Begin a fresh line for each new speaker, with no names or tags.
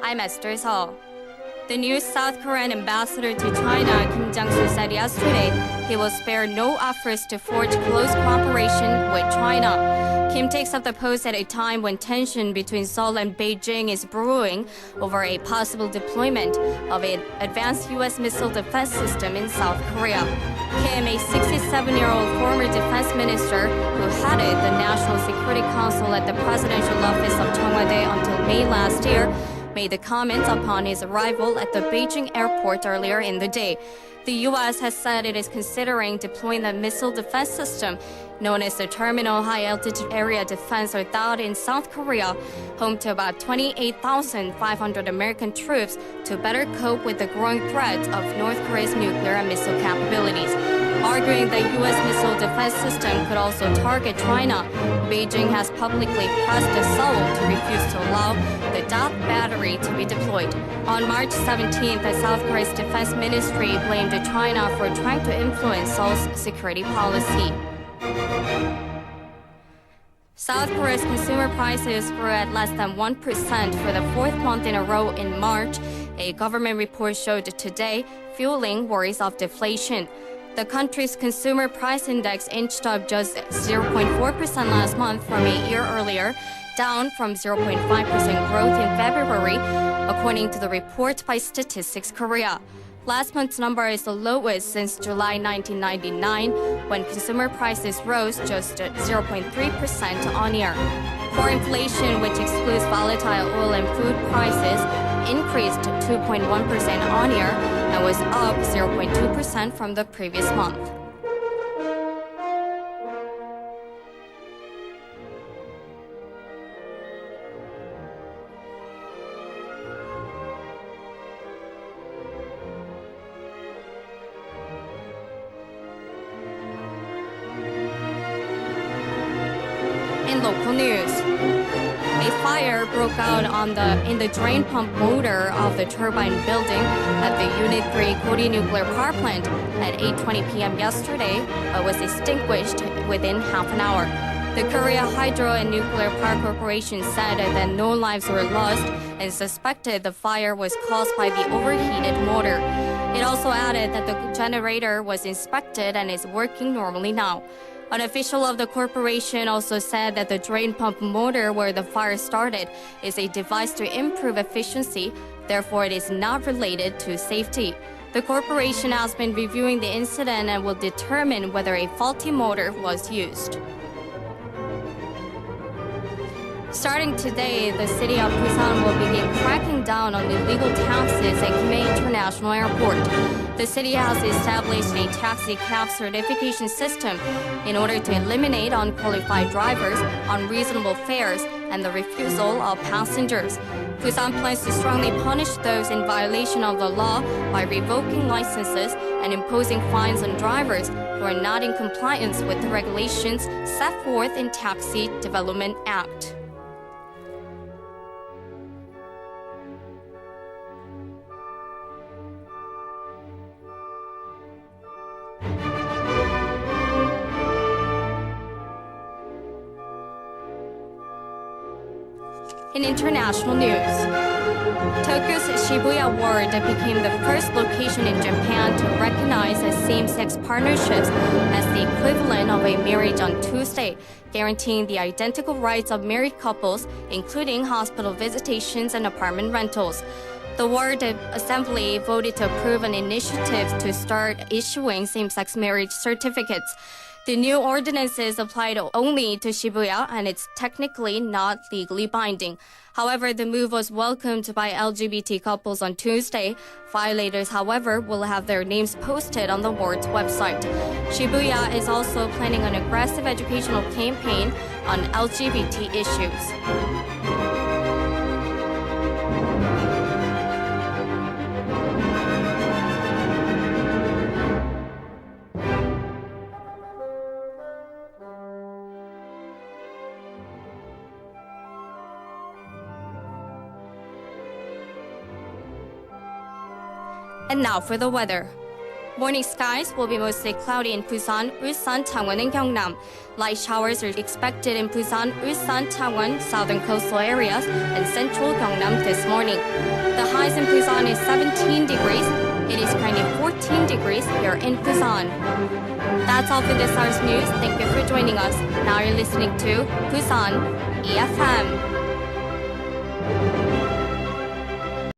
I'm Esther Seo. The new South Korean ambassador to China, Kim Jang-soo, said yesterday he will spare no efforts to forge close cooperation with China. Kim takes up the post at a time when tension between Seoul and Beijing is brewing over a possible deployment of an advanced U.S. missile defense system in South Korea. Kim, a 67-year-old former defense minister who headed the National Security Council at the presidential office of Cheongwade until May last year, made the comments upon his arrival at the Beijing airport earlier in the day. The U.S. has said it is considering deploying the missile defense system known as the Terminal High Altitude Area Defense, or THAAD, in South Korea, home to about 28,500 American troops, to better cope with the growing threat of North Korea's nuclear and missile capabilities. Arguing the U.S. missile defense system could also target China, Beijing has publicly pressed Seoul to refuse to allow the THAAD battery to be deployed. On March 17th, the South Korea's defense ministry blamed China for trying to influence Seoul's security policy. South Korea's consumer prices grew at less than 1% for the fourth month in a row in March, a government report showed today, fueling worries of deflation. The country's consumer price index inched up just 0.4% last month from a year earlier, down from 0.5% growth in February, according to the report by Statistics Korea. Last month's number is the lowest since July 1999, when consumer prices rose just 0.3% on year. Core inflation, which excludes volatile oil and food prices, increased 2.1% on year and was up 0.2% from the previous month. In local news, a fire broke out in the drain pump motor of the turbine building at the Unit 3 Kori nuclear power plant at 8:20 p.m. yesterday, but was extinguished within half an hour. The Korea Hydro and Nuclear Power Corporation said that no lives were lost and suspected the fire was caused by the overheated motor. It also added that the generator was inspected and is working normally now. An official of the corporation also said that the drain pump motor where the fire started is a device to improve efficiency, therefore it is not related to safety. The corporation has been reviewing the incident and will determine whether a faulty motor was used. Starting today, the city of Busan will begin cracking down on illegal taxis at Gimhae International Airport. The city has established a taxi cab certification system in order to eliminate unqualified drivers, unreasonable fares, and the refusal of passengers. Busan plans to strongly punish those in violation of the law by revoking licenses and imposing fines on drivers who are not in compliance with the regulations set forth in Taxi Development Act. In international news, Tokyo's Shibuya ward became the first location in Japan to recognize same-sex partnerships as the equivalent of a marriage on Tuesday, guaranteeing the identical rights of married couples, including hospital visitations and apartment rentals. The ward assembly voted to approve an initiative to start issuing same-sex marriage certificates. The new ordinances applied only to Shibuya, and it's technically not legally binding. However, the move was welcomed by LGBT couples on Tuesday. Violators, however, will have their names posted on the ward's website. Shibuya is also planning an aggressive educational campaign on LGBT issues. And now for the weather. Morning skies will be mostly cloudy in Busan, Ulsan, Changwon, and Gyeongnam. Light showers are expected in Busan, Ulsan, Changwon, southern coastal areas, and central Gyeongnam this morning. The highs in Busan is 17 degrees. It is currently 14 degrees here in Busan. That's all for this hour's news. Thank you for joining us. Now you're listening to Busan EFM.